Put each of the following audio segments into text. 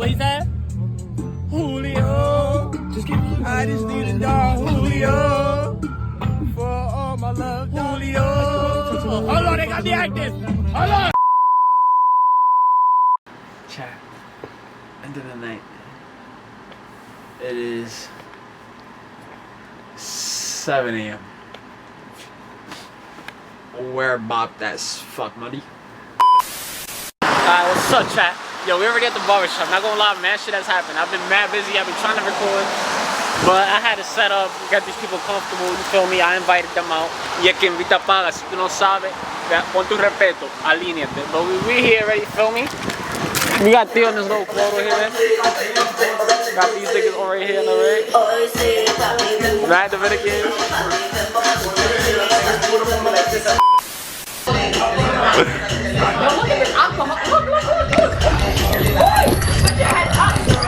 What he said? Julio, I just need a dog, Julio, for all my love, Julio. Hold on, they got the actors. Hold on. Chat. End of the night. It is 7 a.m. We're bopped as fuck, muddy. Alright, what's up, chat? Yo, we already at the barbershop. Not gonna lie, man, shit has happened. I've been mad busy. I've been trying to record, but I had to set up, get these people comfortable. You feel me? I invited them out. Y el que invita paga. Si tú no sabes, pon tu respeto, alíñate. But we here already, feel me? We got Theo in this little photo here, man. Got these niggas over here in the rig. Right, the Dominican.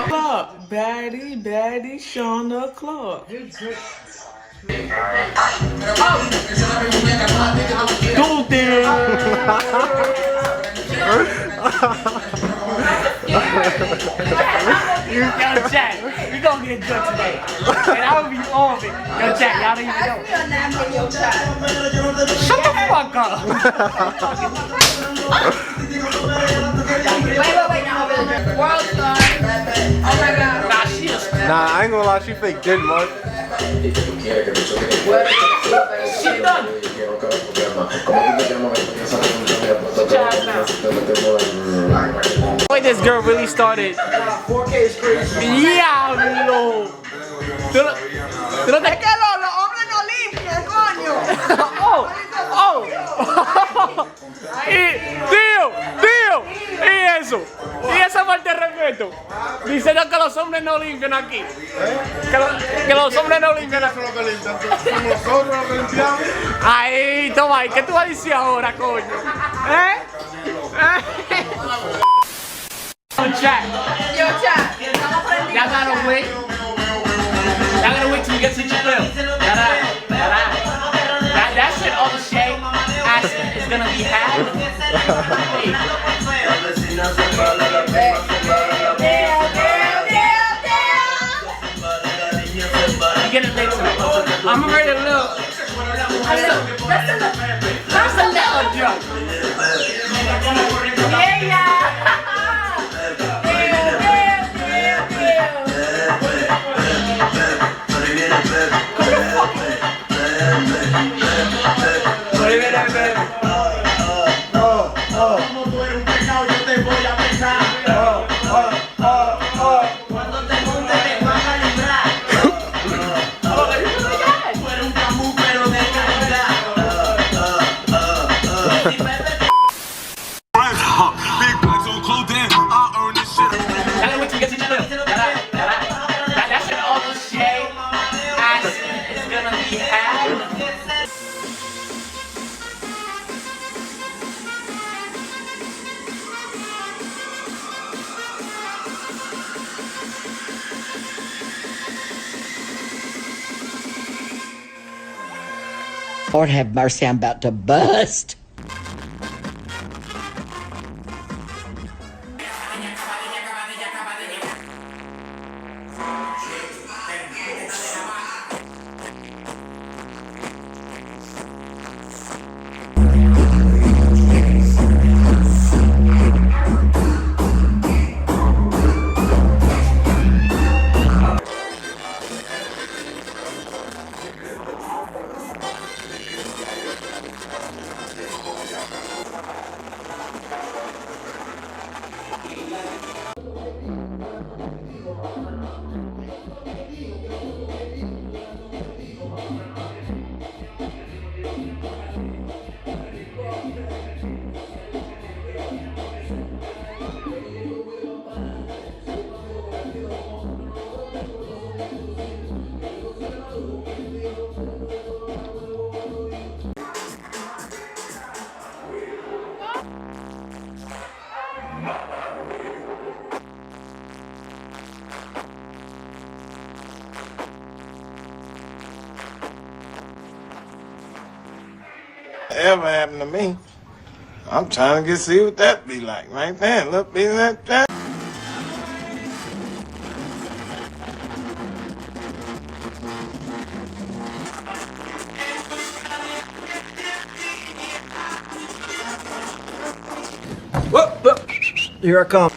Clark, baddie, Shauna Clark. Yo, Jack, we gonna get good today. And I will be on it. Yo, Jack, y'all don't even know. Shut the fuck up. Wait, now World Star. Oh my god. Nah, she is. Nah, I ain't gonna lie, she fake dead, man. She done. Wait, this girl really started. 4K is crazy. Diablo. ¿Tú no te... Es que los hombres no limpian, coño. Oh. Tío. ¿Y eso? ¿Y esa falta de respeto? Diciendo que los hombres no limpian aquí. Que los hombres no limpian aquí. Nosotros lo limpiamos. Ahí, toma ahí. ¿Qué tú vas a decir ahora, coño? Chat. Yo, chat, estamos prendidos. Y'all gotta wait. Y'all gotta wait till you get to your bill. That shit, all the shade is gonna be had. You get it later. I'm ready to look. That's a little joke. Yeah. Lord have mercy, I'm about to bust. Ever happened to me? I'm trying to see what that be like right there. Look, be like that. Here I come.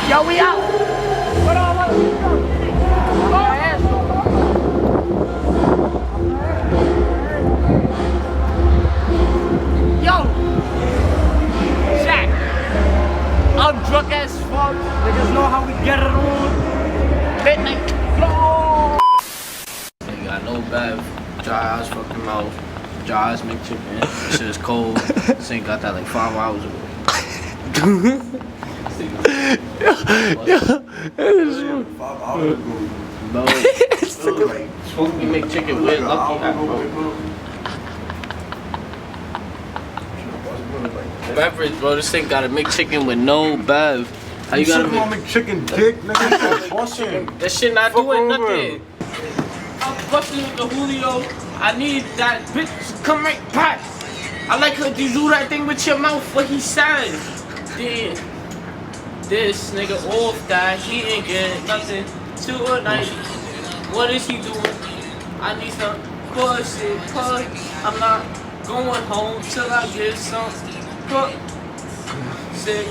Yo, we out. What on, what? Yo, Shaq, I'm drunk as fuck. Niggas know how we get it on. Midnight flow. Ain't got no bev, dry ass fucking mouth, dry ass McChicken. This shit is cold. This ain't got that like 5 hours ago. Bro, you make chicken with Lucky Hat, bro. Beverage, bro. This thing got a McChicken with no bev. How you gotta make chicken dick, nigga? that shit not doing nothing? I'm busting with the Julio. I need that bitch to come right back. I like her to do that thing with your mouth. What he said. Then this nigga off that he ain't get nothing to a night. What is he doing? I need some pussy, I'm not going home till I get some pussy.